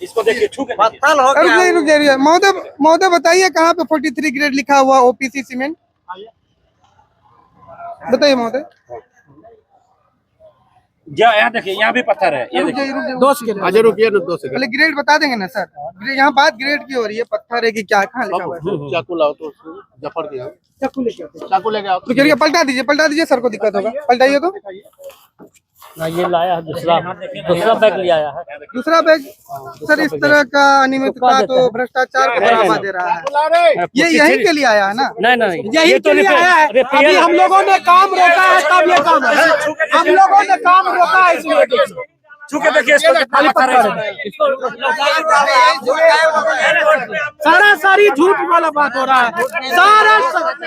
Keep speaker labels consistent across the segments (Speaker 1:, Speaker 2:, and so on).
Speaker 1: इसको देखिए, छू के
Speaker 2: रुक जाइए महोदय बताइए कहाँ पे 43 ग्रेड लिखा हुआ ओपीसी सीमेंट, बताइए महोदय।
Speaker 1: यहाँ देखिए, यहाँ भी पत्थर है, ये देखिए।
Speaker 2: 2 सेकंड रुकिए ना, 2 सेकंड पहले ग्रेड बता देंगे ना सर। यहाँ बात ग्रेड की हो रही है, पत्थर है कि क्या, कहाँ लिखा हुआ है?
Speaker 3: चाकू लाओ तो जफर दिया, चाकू लेके आओ।
Speaker 2: तो करिए, पलटा दीजिए सर को दिक्कत होगा, पलटाइए तो।
Speaker 4: ना ये लाया है दूसरा बैग ले आया है।
Speaker 2: दूसरा बैग सर, इस तरह का अनियमितता तो भ्रष्टाचार को बढ़ावा दे रहा है। ये यहीं के लिए आया है ना?
Speaker 4: नहीं
Speaker 2: यही के लिए आया है। अभी हम लोगों ने काम रोका है तब ये काम है, हम लोगों ने काम रोका है इसलिए।
Speaker 1: छू के देखिए, इसको कितना पत्थर है।
Speaker 2: सारी झूठ वाला बात हो रहा है।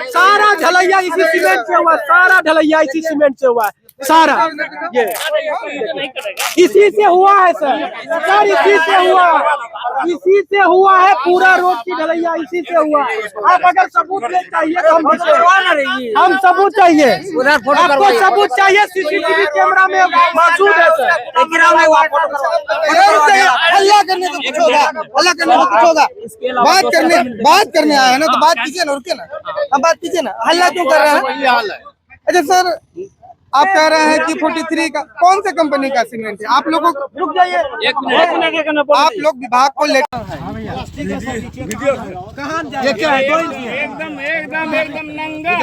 Speaker 2: सारा ढलैया इसी सीमेंट से हुआ, सारा ढलैया इसी सीमेंट से हुआ है, सारा ये इसी से हुआ है सर, इसी से हुआ है पूरा रोड की ढलैया इसी से हुआ। आप अगर सबूत ले चाहिए तो हम सबूत चाहिए, आपको सबूत चाहिए, सीसीटीवी कैमरा में मौजूद है सर। हल्ला करने तो कुछ होगा, बात करने आया है ना, तो बात कीजिए ना, रुके ना, अब बात कीजिए ना, हल्ला क्यों कर रहे हैं? अच्छा सर, आप कह रहे हैं कि 43 का कौन से कंपनी का सीमेंट है? आप लोगों को रुक जाइए, आप लोग विभाग को ले
Speaker 3: ये क्या है?
Speaker 5: एकदम नंगा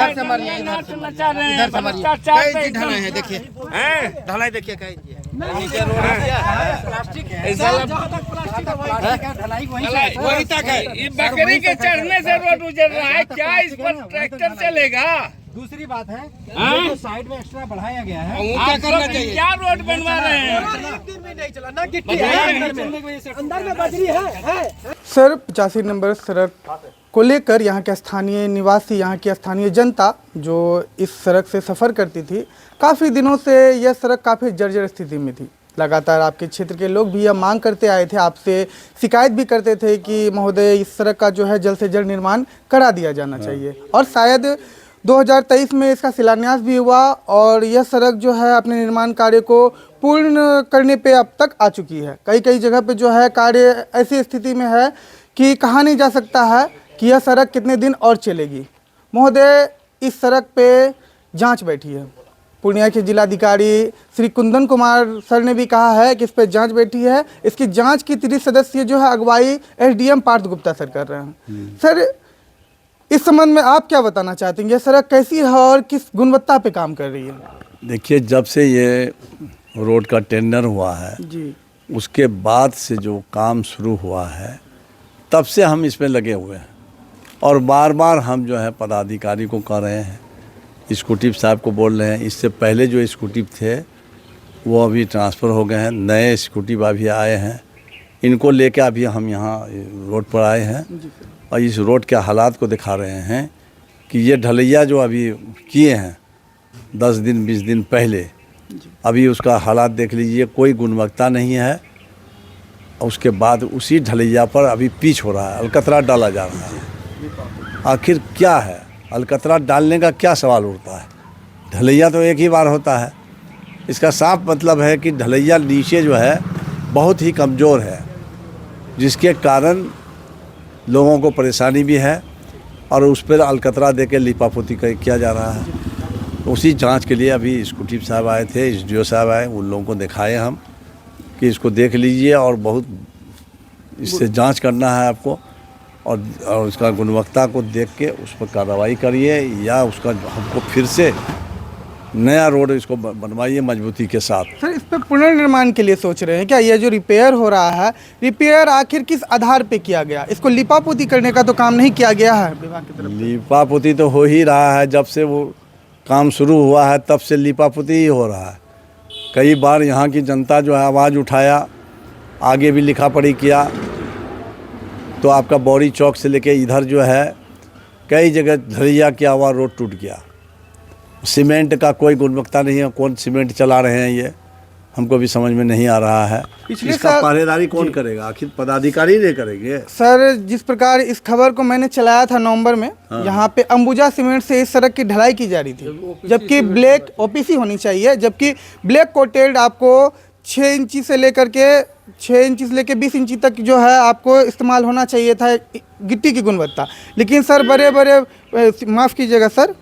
Speaker 3: ढलाई है, देखिए ढलाई देखिए, नीचे रोड वही तक है।
Speaker 5: बकरी के चढ़ने से रोड उजड़ रहा है, क्या इस पर ट्रैक्टर चलेगा?
Speaker 6: दूसरी बात है, तो साइड में एक्स्ट्रा बढ़ाया गया है,
Speaker 5: क्या करना चाहिए? क्या रोड बनवा रहे हैं?
Speaker 6: एक दिन भी नहीं चला ना, गिट्टी है अंदर में बजरी है।
Speaker 2: सर 85 नंबर सड़क को लेकर यहाँ के स्थानीय निवासी, यहाँ की स्थानीय जनता जो इस सड़क से सफ़र करती थी, काफ़ी दिनों से यह सड़क काफ़ी जर्जर स्थिति में थी। लगातार आपके क्षेत्र के लोग भी यह मांग करते आए थे, आपसे शिकायत भी करते थे कि महोदय इस सड़क का जो है जल्द से जल्द निर्माण करा दिया जाना चाहिए। और शायद 2023 में इसका शिलान्यास भी हुआ और यह सड़क जो है अपने निर्माण कार्य को पूर्ण करने पे अब तक आ चुकी है। कई जगह पे जो है कार्य ऐसी स्थिति में है कि कहा नहीं जा सकता है कि यह सड़क कितने दिन और चलेगी। महोदय, इस सड़क पे जांच बैठी है, पूर्णिया के जिलाधिकारी श्री कुंदन कुमार सर ने भी कहा है कि इस पर जांच बैठी है। इसकी जांच की 30 सदस्यीय जो है अगुवाई एसडीएम पार्थ गुप्ता सर कर रहे हैं। सर, इस संबंध में आप क्या बताना चाहते हैं? ये सड़क कैसी है और किस गुणवत्ता पे काम कर रही है?
Speaker 7: देखिए, जब से ये रोड का टेंडर हुआ है
Speaker 2: जी,
Speaker 7: उसके बाद से जो काम शुरू हुआ है तब से हम इसमें लगे हुए हैं और बार बार हम जो है पदाधिकारी को कह रहे हैं, स्कूटिव साहब को बोल रहे हैं। इससे पहले जो स्कूटिव थे वो अभी ट्रांसफ़र हो गए हैं, नए स्कूटिव अभी आए हैं। इनको लेके अभी हम यहाँ रोड पर आए हैं और इस रोड के हालात को दिखा रहे हैं कि ये ढलैया जो अभी किए हैं 10 दिन 20 दिन पहले, अभी उसका हालात देख लीजिए, कोई गुणवत्ता नहीं है। उसके बाद उसी ढलैया पर अभी पिच हो रहा है, अलकतरा डाला जा रहा है। आखिर क्या है, अलकतरा डालने का क्या सवाल उठता है? ढलैया तो एक ही बार होता है। इसका साफ मतलब है कि ढलैया नीचे जो है बहुत ही कमज़ोर है, जिसके कारण लोगों को परेशानी भी है और उस पर अलकतरा देके लिपापोती किया जा रहा है। उसी जांच के लिए अभी स्कूटिव साहब आए थे, एसडीओ साहब आए, उन लोगों को दिखाए हम कि इसको देख लीजिए और बहुत इससे जांच करना है आपको और उसका गुणवत्ता को देख के उस पर कार्रवाई करिए या उसका हमको फिर से नया रोड इसको बनवाइए मजबूती के साथ।
Speaker 2: सर, इस पर पुनर्निर्माण के लिए सोच रहे हैं क्या? ये जो रिपेयर हो रहा है, रिपेयर आखिर किस आधार पे किया गया? इसको लिपापोती करने का तो काम नहीं किया गया है विभाग की तरफ से?
Speaker 7: लिपापोती तो हो ही रहा है, जब से वो काम शुरू हुआ है तब से लिपापोती ही हो रहा है। कई बार यहाँ की जनता जो है आवाज़ उठाया, आगे भी लिखा पढ़ी किया, तो आपका बौरी चौक से लेके इधर जो है कई जगह ढलैया किया हुआ रोड टूट गया। सीमेंट का कोई गुणवत्ता नहीं है, कौन सीमेंट चला रहे हैं ये हमको भी समझ में नहीं आ रहा है। इसका पहरेदारी कौन करेगा? आखिर पदाधिकारी नहीं करेंगे?
Speaker 2: सर, जिस प्रकार इस खबर को मैंने चलाया था नवंबर में, यहाँ पे अंबुजा सीमेंट से इस सड़क की ढलाई की जा रही थी, जबकि ब्लैक ओपीसी होनी चाहिए, जबकि ब्लैक कोटेड आपको 6 इंची से लेकर के 6 इंची से लेकर 20 इंची तक जो है आपको इस्तेमाल होना चाहिए था गिट्टी की गुणवत्ता। लेकिन सर बड़े बड़े माफ़ कीजिएगा सर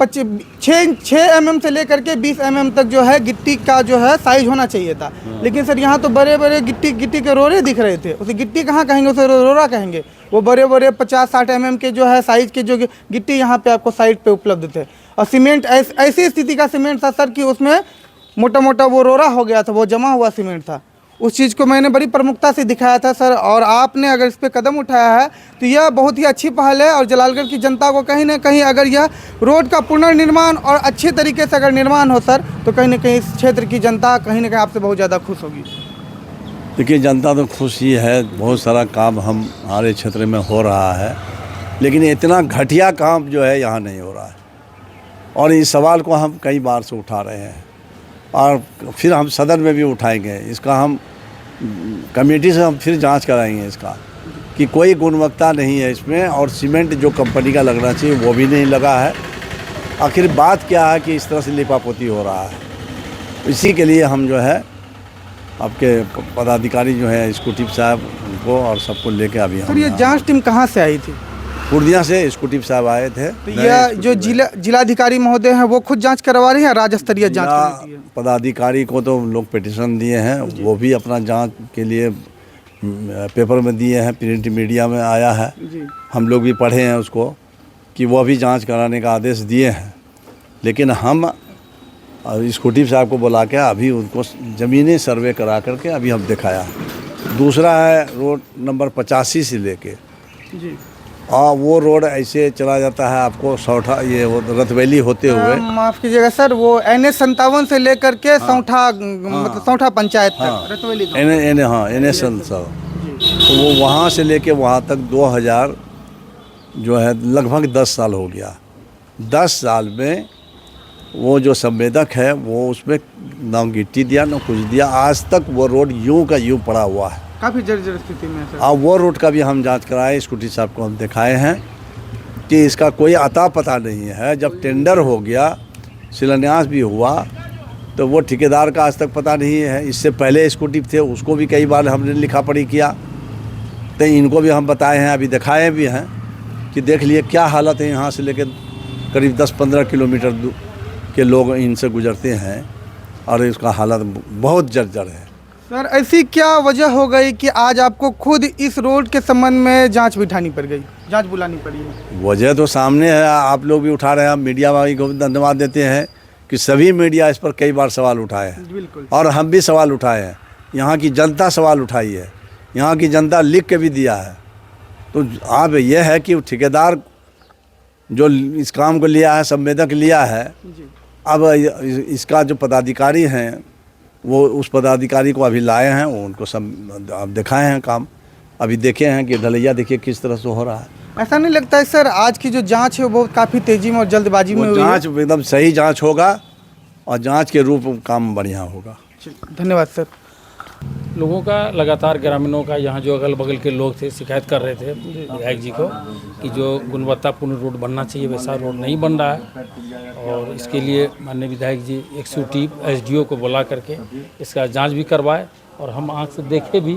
Speaker 2: 6 mm से लेकर के 20 mm तक जो है गिट्टी का जो है साइज होना चाहिए था। लेकिन सर यहाँ तो बड़े बड़े गिट्टी के रोरे दिख रहे थे। उसे गिट्टी कहाँ कहेंगे, उसे रोरा कहेंगे। वो बड़े बड़े 50-60 mm के जो है साइज के जो गिट्टी यहाँ पे आपको साइड पे उपलब्ध थे। और सीमेंट ऐसी स्थिति का सीमेंट था सर कि उसमें मोटा मोटा वो रोरा हो गया था, वो जमा हुआ सीमेंट था। उस चीज़ को मैंने बड़ी प्रमुखता से दिखाया था सर, और आपने अगर इस पर कदम उठाया है तो यह बहुत ही अच्छी पहल है। और जलालगढ़ की जनता को कहीं ना कहीं अगर यह रोड का पुनर्निर्माण और अच्छे तरीके से अगर निर्माण हो सर, तो कहीं ना कहीं इस क्षेत्र की जनता कहीं ना कहीं आपसे बहुत ज़्यादा खुश होगी।
Speaker 7: देखिए जनता तो खुश ही है, बहुत सारा काम हमारे क्षेत्र में हो रहा है, लेकिन इतना घटिया काम जो है यहाँ नहीं हो रहा है। और इस सवाल को हम कई बार से उठा रहे हैं और फिर हम सदन में भी उठाएंगे। इसका हम कमेटी से हम फिर जांच कराएंगे इसका कि कोई गुणवत्ता नहीं है इसमें, और सीमेंट जो कंपनी का लगना चाहिए वो भी नहीं लगा है। आखिर बात क्या है कि इस तरह से लिपापोती हो रहा है। इसी के लिए हम जो है आपके पदाधिकारी जो है स्कूटी साहब उनको और सबको लेके अभी
Speaker 2: सर ये जांच टीम कहाँ से आई थी?
Speaker 7: पूर्णिया से स्कूटी साहब आए थे।
Speaker 2: तो यह जो जिलाधिकारी महोदय हैं वो खुद जांच करवा रहे हैं, राज्य स्तरीय जांच करती है?
Speaker 7: पदाधिकारी को तो लोग पिटीशन दिए हैं, वो भी अपना जांच के लिए पेपर में दिए हैं, प्रिंट मीडिया में आया है, हम लोग भी पढ़े हैं उसको कि वो भी जांच कराने का आदेश दिए हैं। लेकिन हम स्कूटी साहब को बुला के अभी उनको ज़मीनी सर्वे करा करके अभी हम दिखाया। दूसरा है रोड नंबर 85 से लेके
Speaker 2: जी,
Speaker 7: वो रोड ऐसे चला जाता है आपको सौठा ये रतवैली होते हुए।
Speaker 2: माफ़ कीजिएगा सर, वो NH 57 से लेकर के सौठा मतलब सौठा पंचायत तक रतवैली
Speaker 7: NH सर, तो वो वहाँ से लेके वहाँ तक 2000 जो है लगभग 10 साल हो गया। 10 साल में वो जो संवेदक है वो उसमें ना गिट्टी दिया ना कुछ दिया, आज तक वो रोड यूं का यूं पड़ा हुआ है,
Speaker 2: काफ़ी जर्जर स्थिति में है सर।
Speaker 7: अब वो रोड का भी हम जांच कराए, स्कूटी साहब को हम दिखाए हैं कि इसका कोई अता पता नहीं है। जब टेंडर हो गया, शिलान्यास भी हुआ, तो वो ठेकेदार का आज तक पता नहीं है। इससे पहले स्कूटी थे उसको भी कई बार हमने लिखा पढ़ी किया, तो इनको भी हम बताए हैं, अभी दिखाए भी हैं कि देख लिए क्या हालत है। यहाँ से लेकर करीब 10-15 किलोमीटर के लोग इनसे गुजरते हैं और इसका हालत बहुत जर्जर है।
Speaker 2: सर ऐसी क्या वजह हो गई कि आज आपको खुद इस रोड के संबंध में जांच बिठानी पड़ गई, जांच बुलानी पड़ी है?
Speaker 7: वजह तो सामने है, आप लोग भी उठा रहे हैं, मीडिया वाले को धन्यवाद देते हैं कि सभी मीडिया इस पर कई बार सवाल उठाए हैं।
Speaker 2: बिल्कुल, और
Speaker 7: और हम भी सवाल उठाए हैं, यहाँ की जनता सवाल उठाई है, यहाँ की जनता लिख के भी दिया है। तो आप यह है कि ठेकेदार जो इस काम को लिया है, संवेदक लिया है, अब इसका जो पदाधिकारी हैं वो उस पदाधिकारी को अभी लाए हैं, वो उनको सब अब दिखाए हैं काम, अभी देखे हैं कि ढलैया देखिए किस तरह से हो रहा है।
Speaker 2: ऐसा नहीं लगता है सर आज की जो जांच है वो काफ़ी तेज़ी में और जल्दबाजी में हुई है?
Speaker 7: जांच एकदम सही जांच होगा और जांच के रूप में काम बढ़िया होगा।
Speaker 2: धन्यवाद सर।
Speaker 8: लोगों का लगातार, ग्रामीणों का, यहाँ जो अगल बगल के लोग थे शिकायत कर रहे थे विधायक जी को कि जो गुणवत्तापूर्ण रोड बनना चाहिए वैसा रोड नहीं बन रहा है। और इसके लिए माननीय विधायक जी एक्सिक्यूटिव SDO को बुला करके इसका जांच भी करवाए, और हम आँख से देखे भी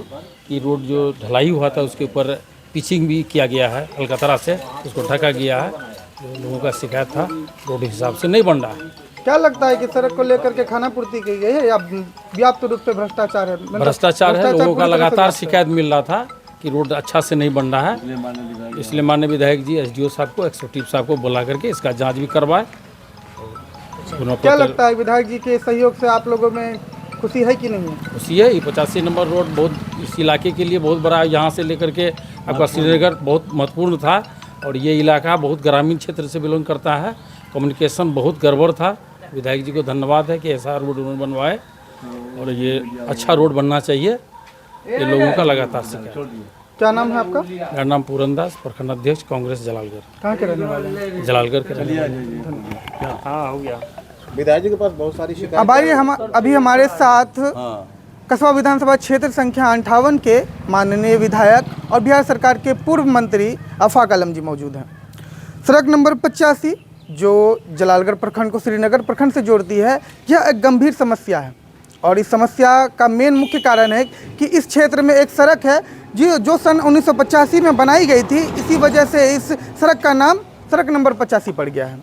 Speaker 8: कि रोड जो ढलाई हुआ था उसके ऊपर पिचिंग भी किया गया है, अलकतरा से उसको ढका गया है। जो लोगों का शिकायत था रोड हिसाब से नहीं बन रहा है।
Speaker 2: क्या लगता है कि सड़क को लेकर के खाना पूर्ति की गई है या व्याप्त रूप से भ्रष्टाचार है?
Speaker 8: भ्रष्टाचार है, लोगों का लगातार शिकायत मिल रहा था कि रोड अच्छा से नहीं बन रहा है। इसलिए माननीय विधायक जी SDO साहब को, एक्सिक्यूटिव साहब को बुला करके इसका जांच भी करवाए।
Speaker 2: क्या लगता है विधायक जी के सहयोग से आप लोगों में खुशी है कि नहीं है?
Speaker 8: खुशी है। ये 85 नंबर रोड बहुत इस इलाके के लिए बहुत बड़ा, यहाँ से लेकर के आपका श्रीनगर बहुत महत्वपूर्ण था, और ये इलाका बहुत ग्रामीण क्षेत्र से बिलोंग करता है। कम्युनिकेशन बहुत गड़बड़ था। विधायक जी को धन्यवाद है कि ऐसा रोड बनवाए, और ये अच्छा रोड बनना चाहिए। ये लोगों का लगातार शिकायत।
Speaker 2: क्या नाम है आपका?
Speaker 8: मेरा नाम पूरन दास, प्रखंड अध्यक्ष कांग्रेस जलालगढ़।
Speaker 2: कहाँ के रहने वाले हैं?
Speaker 8: जलालगढ़ के रहने वाले। हाँ, हो गया।
Speaker 3: विधायक जी के पास बहुत सारी शिकायत।
Speaker 2: अब आइए अभी हमारे साथ कसबा विधानसभा क्षेत्र संख्या 58 के माननीय विधायक और बिहार सरकार के पूर्व मंत्री आफाक आलम जी मौजूद हैं। सड़क नंबर 85 जो जलालगढ़ प्रखंड को श्रीनगर प्रखंड से जोड़ती है, यह एक गंभीर समस्या है। और इस समस्या का मेन मुख्य कारण है कि इस क्षेत्र में एक सड़क है जो सन 1985 में बनाई गई थी। इसी वजह से इस सड़क का नाम सड़क नंबर 85 पड़ गया है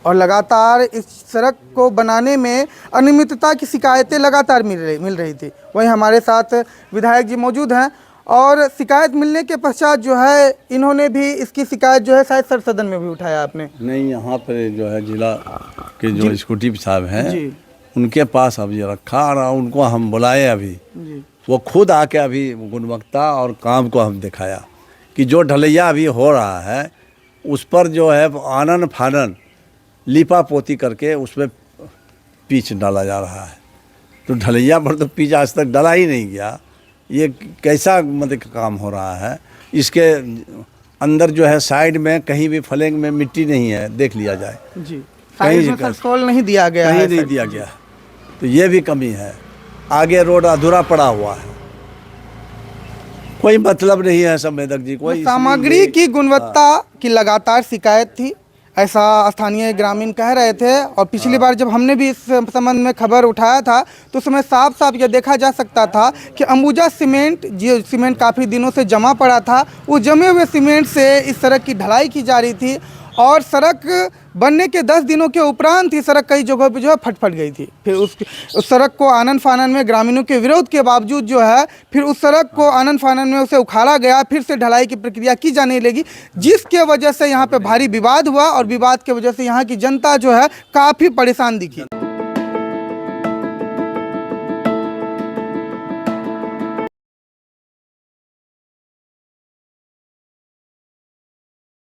Speaker 2: और लगातार इस सड़क को बनाने में अनियमितता की शिकायतें लगातार मिल रही थी। वहीं हमारे साथ विधायक जी मौजूद हैं और शिकायत मिलने के पश्चात जो है इन्होंने भी इसकी शिकायत जो है शायद सर सदन में भी उठाया आपने।
Speaker 7: नहीं, यहाँ पर जो है जिला के जो एग्जीक्यूटिव साहब हैं उनके पास अब ये रखा और उनको हम बुलाए अभी वो खुद आके अभी गुणवत्ता और काम को हम दिखाया कि जो ढलैया अभी हो रहा है उस पर जो है आनन फानन लिपा पोती करके उसमें पीच डाला जा रहा है। तो ढलैया पर तो पीच आज तक डाला ही नहीं गया। ये कैसा मतलब काम हो रहा है। इसके अंदर जो है साइड में कहीं भी फ्लैंग में मिट्टी नहीं है, देख लिया जाए
Speaker 2: जी, कहीं में कंट्रोल नहीं दिया गया है,
Speaker 7: नहीं दिया गया है। तो ये भी कमी है। आगे रोड अधूरा पड़ा हुआ है, कोई मतलब नहीं है संवेदक जी। कोई
Speaker 2: सामग्री की गुणवत्ता की लगातार शिकायत थी, ऐसा स्थानीय ग्रामीण कह रहे थे। और पिछली बार जब हमने भी इस संबंध में खबर उठाया था तो उसमें साफ साफ ये देखा जा सकता था कि अंबुजा सीमेंट, जो सीमेंट काफ़ी दिनों से जमा पड़ा था, वो जमे हुए सीमेंट से इस सड़क की ढलाई की जा रही थी और सड़क बनने के 10 दिनों के उपरांत ही सड़क कई जगहों पे जो है फट गई थी। फिर उस सड़क को आनन फानन में ग्रामीणों के विरोध के बावजूद जो है फिर उस सड़क को आनन फानन में उसे उखाड़ा गया, फिर से ढलाई की प्रक्रिया की जाने लगी, जिसके वजह से यहाँ पे भारी विवाद हुआ और विवाद के वजह से यहाँ की जनता जो है काफ़ी परेशान दिखी।